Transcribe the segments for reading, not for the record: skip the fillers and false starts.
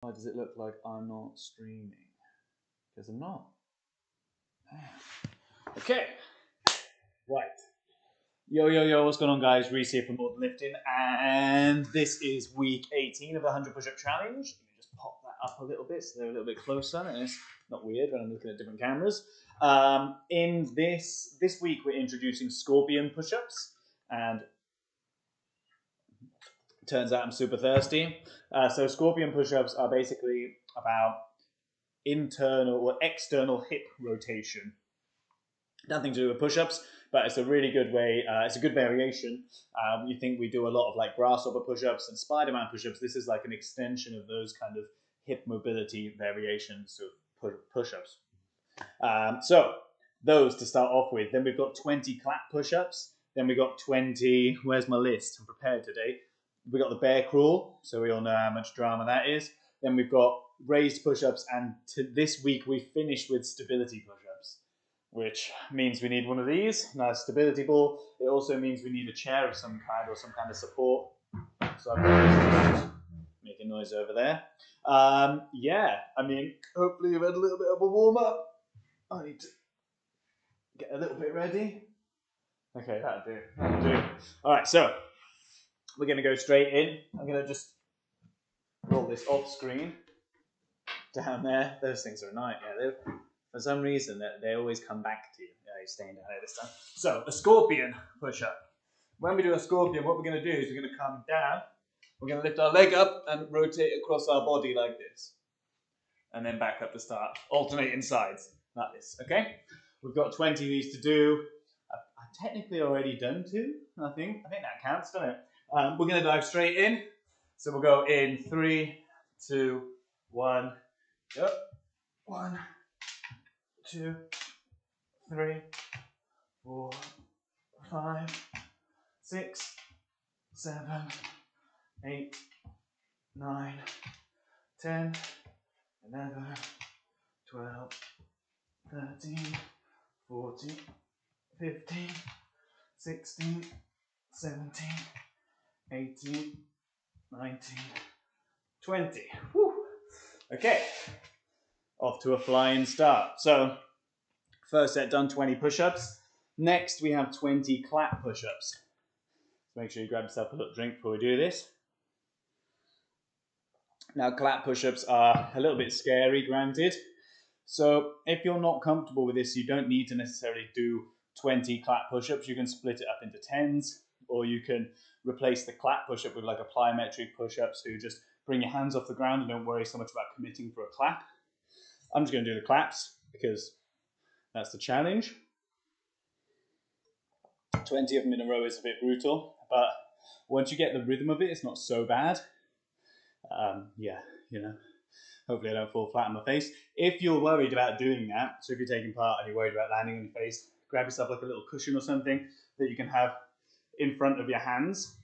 Why does it look like I'm not streaming? Because I'm not. Okay. Right. Yo, what's going on, guys? Reese here from More Than Lifting, and this is week 18 of the 100 push-up challenge. Let me just pop that up a little bit so they're a little bit closer, and it's not weird when I'm looking at different cameras. In this week, we're introducing scorpion push-ups, and turns out I'm super thirsty. So scorpion push-ups are basically about internal or external hip rotation. Nothing to do with push-ups, but it's a really good way. It's a good variation. You think we do a lot of like grasshopper push-ups and Spider-Man push-ups. This is like an extension of those kind of hip mobility variations of push-ups. So those to start off with. Then we've got 20 clap push-ups. Then we've got 20, where's my list? I'm prepared today. We've got the bear crawl, so we all know how much drama that is. Then we've got raised push-ups, and this week we finished with stability push-ups, which means we need one of these, nice stability ball. It also means we need a chair of some kind or some kind of support. So I've got making noise over there. Yeah, I mean, hopefully you've had a little bit of a warm-up. I need to get a little bit ready. Okay, that'll do. All right, so we're going to go straight in. I'm going to just roll this off screen down there. Those things are a nightmare. For some reason, they always come back to you. Yeah, you're staying down here this time. So, a scorpion push-up. When we do a scorpion, what we're going to do is we're going to come down. We're going to lift our leg up and rotate across our body like this. And then back up to start. Alternating sides like this, okay? We've got 20 of these to do. I've technically already done 2, I think. I think that counts, doesn't it? We're going to dive straight in. So we'll go in 3, 2, 1. Go. 1, 2, 3, 4, 5, 6, 7, 8, 9, 10, 11, 12, 13, 14, 15, 16, 17, 18, 19, 20. Whew. Okay, off to a flying start. So, first set done, 20 push-ups. Next, we have 20 clap push-ups. So make sure you grab yourself a little drink before we do this. Now, clap push-ups are a little bit scary, granted. So, if you're not comfortable with this, you don't need to necessarily do 20 clap push-ups. You can split it up into 10s, or you can replace the clap push-up with like a plyometric push-up, so you just bring your hands off the ground and don't worry so much about committing for a clap. I'm just going to do the claps because that's the challenge. 20 of them in a row is a bit brutal, but once you get the rhythm of it, it's not so bad. Yeah, you know, hopefully I don't fall flat on my face. If you're worried about doing that, so if you're taking part and you're worried about landing on your face, grab yourself like a little cushion or something that you can have in front of your hands.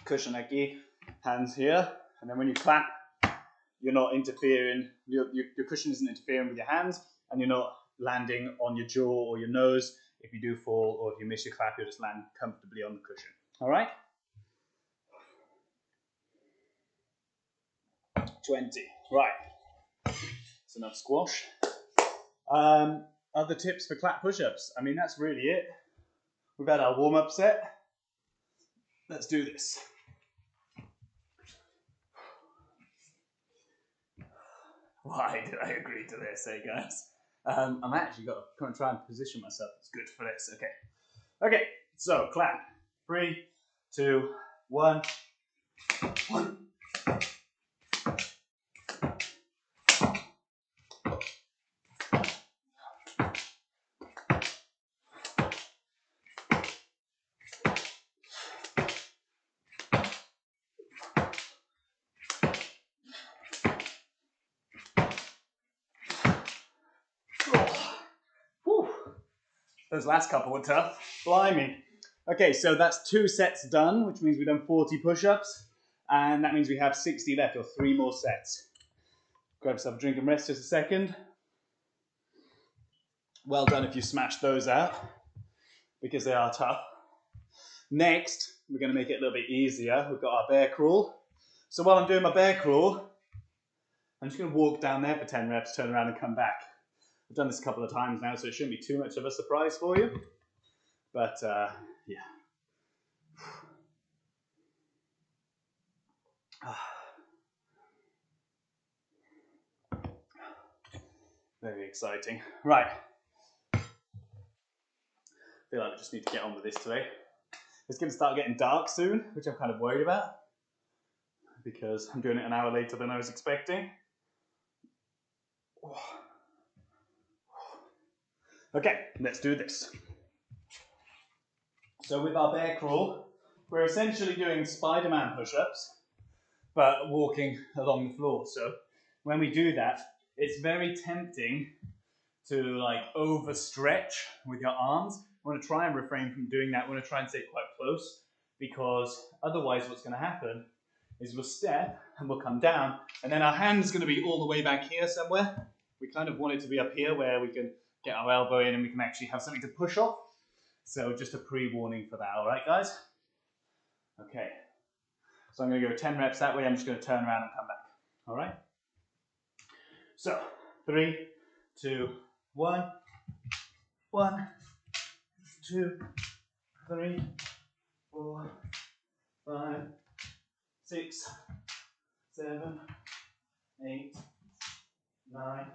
Cushion like you, hands here, and then when you clap, you're not interfering, your cushion isn't interfering with your hands, and you're not landing on your jaw or your nose. If you do fall or if you miss your clap, you'll just land comfortably on the cushion. All right? 20. Right. That's enough squash. Other tips for clap push-ups? I mean, that's really it. We've had our warm-up set. Let's do this. Why did I agree to this, hey guys? I'm actually got to try and position myself as good for this. Okay, so clap. 3, 2, 1. 1. Those last couple were tough. Blimey. Okay, so that's 2 sets done, which means we've done 40 push-ups, and that means we have 60 left, or 3 more sets. Grab yourself a drink and rest just a second. Well done if you smashed those out, because they are tough. Next, we're going to make it a little bit easier. We've got our bear crawl. So while I'm doing my bear crawl, I'm just going to walk down there for 10 reps, turn around and come back. I've done this a couple of times now, so it shouldn't be too much of a surprise for you. But yeah. Very exciting. Right. I feel like I just need to get on with this today. It's going to start getting dark soon, which I'm kind of worried about, because I'm doing it an hour later than I was expecting. Okay, let's do this. So with our bear crawl, we're essentially doing Spider-Man push-ups, but walking along the floor. So when we do that, it's very tempting to like overstretch with your arms. I want to try and refrain from doing that. I want to try and stay quite close, because otherwise what's going to happen is we'll step and we'll come down, and then our hand's going to be all the way back here somewhere. We kind of want it to be up here where we can get our elbow in and we can actually have something to push off. So just a pre-warning for that, all right, guys? Okay. So I'm going to go 10 reps that way. I'm just going to turn around and come back, all right? So 3, 2, 1. 1, 2, 3, 4, 5, 6, 7, 8, 9,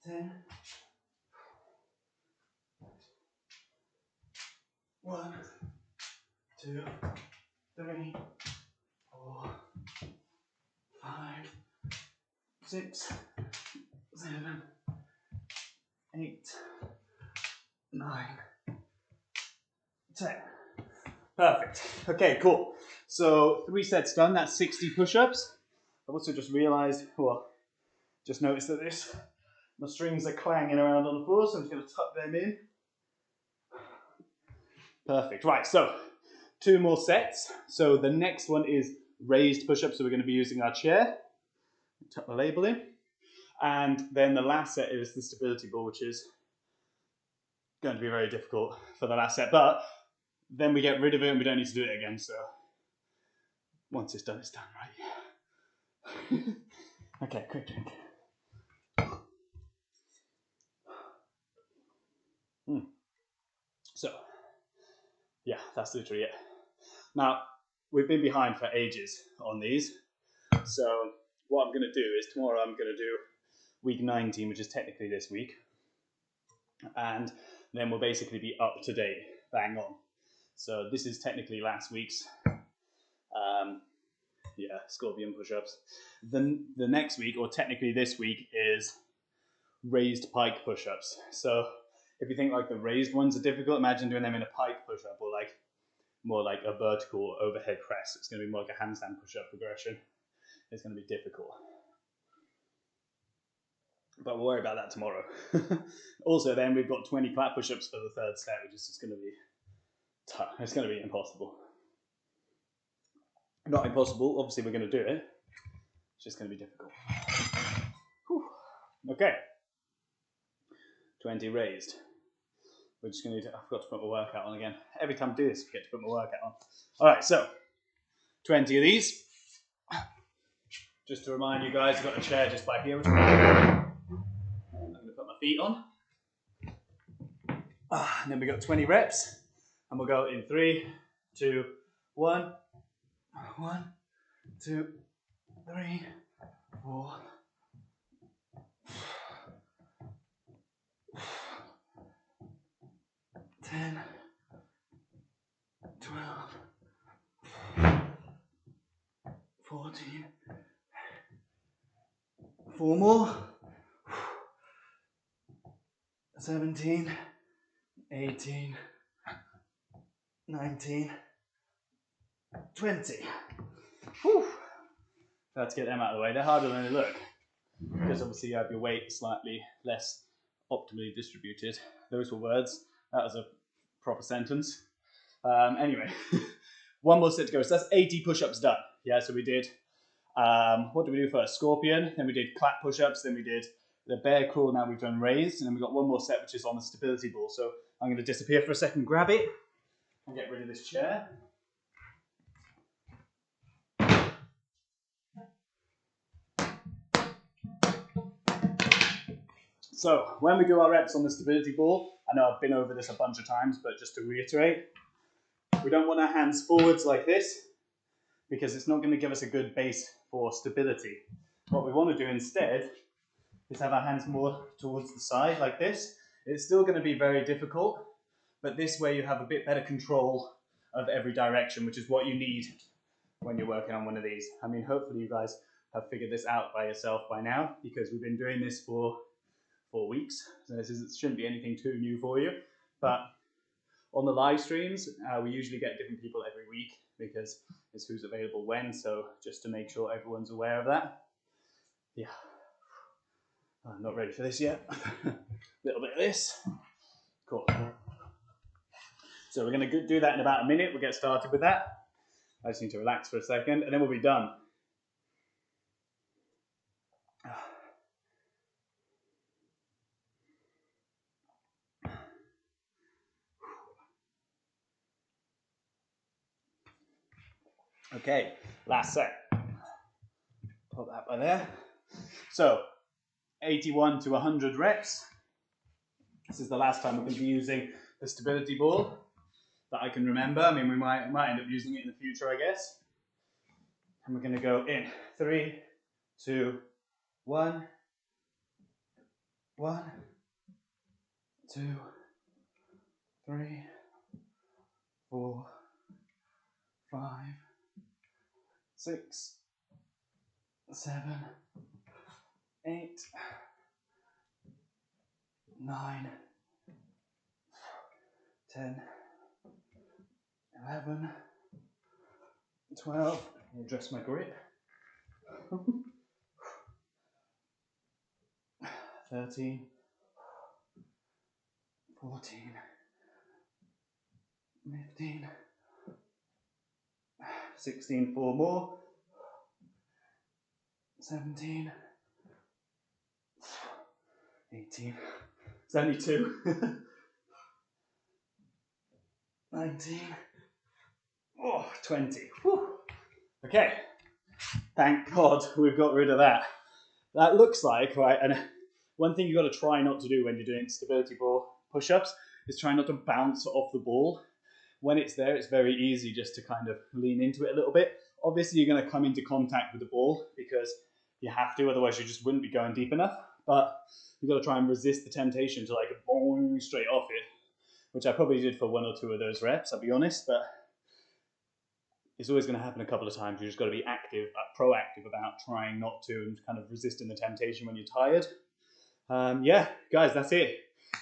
10. 1, 2, 3, 4, 5, 6, 7, 8, 9, 10. Perfect. Okay, cool. So 3 sets done. That's 60 push-ups. I've also just realized, well, just noticed that my strings are clanging around on the floor, so I'm just going to tuck them in. Perfect. Right, so 2 more sets. So the next one is raised push-ups. So we're going to be using our chair. Tuck the label in. And then the last set is the stability ball, which is going to be very difficult for the last set. But then we get rid of it and we don't need to do it again. So once it's done, right? Okay, quick drink. So, yeah, that's literally it. Now, we've been behind for ages on these. So what I'm going to do is tomorrow I'm going to do week 19, which is technically this week. And then we'll basically be up to date, bang on. So this is technically last week's scorpion push-ups. Then the next week, or technically this week, is raised pike push-ups. So if you think like the raised ones are difficult, imagine doing them in a pike push-up, or like more like a vertical overhead press. It's going to be more like a handstand push-up progression. It's going to be difficult. But we'll worry about that tomorrow. Also, then we've got 20 clap push-ups for the third set, which is just going to be tough. It's going to be impossible. Not impossible, obviously we're going to do it. It's just going to be difficult. Whew. Okay. 20 raised. We're just going to I forgot to put my workout on again. Every time I do this, I forget to put my workout on. All right, so 20 of these. Just to remind you guys, I've got a chair just back here. I'm going to put my feet on. And then we got 20 reps. And we'll go in 3, 2, 1. 1, 2, 3, 4. 10, 12, 14. 4 more. 17, 18, 19, 20. Whew. Let's get them out of the way. They're harder than they look, because obviously you have your weight slightly less optimally distributed. Those were words. That was a proper sentence. Anyway, 1 more set to go. So that's 80 push-ups done. Yeah, so we did, what did we do first? Scorpion, then we did clap push-ups, then we did the bear crawl, now we've done raised, and then we've got 1 more set, which is on the stability ball. So I'm going to disappear for a second, grab it, and get rid of this chair. So when we do our reps on the stability ball, I know I've been over this a bunch of times, but just to reiterate, we don't want our hands forwards like this because it's not going to give us a good base for stability. What we want to do instead is have our hands more towards the side like this. It's still going to be very difficult, but this way you have a bit better control of every direction, which is what you need when you're working on one of these. I mean, hopefully you guys have figured this out by yourself by now, because we've been doing this for 4 weeks, so this shouldn't be anything too new for you. But on the live streams, we usually get different people every week because it's who's available when, so just to make sure everyone's aware of that. Yeah, I'm not ready for this yet. A little bit of this. Cool. So we're going to do that in about a minute. We'll get started with that. I just need to relax for a second, and then we'll be done. Okay, last set. Put that by there. So, 81 to 100 reps. This is the last time we're going to be using the stability ball that I can remember. I mean, we might end up using it in the future, I guess. And we're going to go in 3, 2, 1, 1, 2, 3, 4, 5, 6, 7, 8, 9, 10, 11, 12, I'll adjust my grip, 13, 14, 15, 16, 4 more, 17, 18, 72, 19, 20. Whew. Okay, thank God we've got rid of that. That looks like, right, and one thing you've got to try not to do when you're doing stability ball push-ups is try not to bounce off the ball. When it's there, it's very easy just to kind of lean into it a little bit. Obviously, you're going to come into contact with the ball because you have to, otherwise you just wouldn't be going deep enough. But you've got to try and resist the temptation to like boing straight off it, which I probably did for 1 or 2 of those reps, I'll be honest, but it's always going to happen a couple of times. You just got to be active, proactive about trying not to and kind of resisting the temptation when you're tired. Yeah, guys, that's it.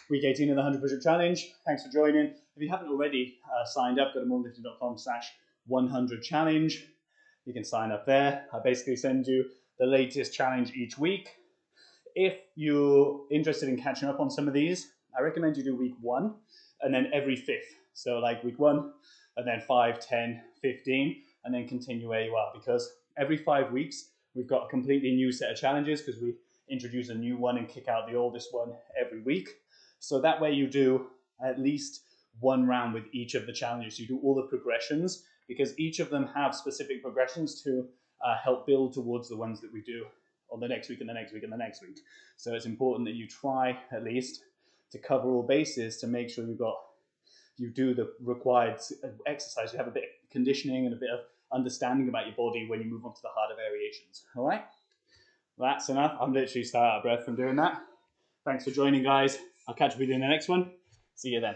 Week 18 of the 100 push-up challenge. Thanks for joining. If you haven't already signed up, go to morelifting.com/100 challenge. You can sign up there. I basically send you the latest challenge each week. If you're interested in catching up on some of these, I recommend you do week 1 and then every 5th. So like week 1 and then 5, 10, 15, and then continue where you are, because every 5 weeks we've got a completely new set of challenges because we introduce a new one and kick out the oldest one every week. So that way you do at least 1 round with each of the challenges. You do all the progressions because each of them have specific progressions to help build towards the ones that we do on the next week and the next week and the next week. So it's important that you try at least to cover all bases to make sure you do the required exercise. You have a bit of conditioning and a bit of understanding about your body when you move on to the harder variations. All right? That's enough. I'm literally still out of breath from doing that. Thanks for joining, guys. I'll catch up with you in the next one. See you then.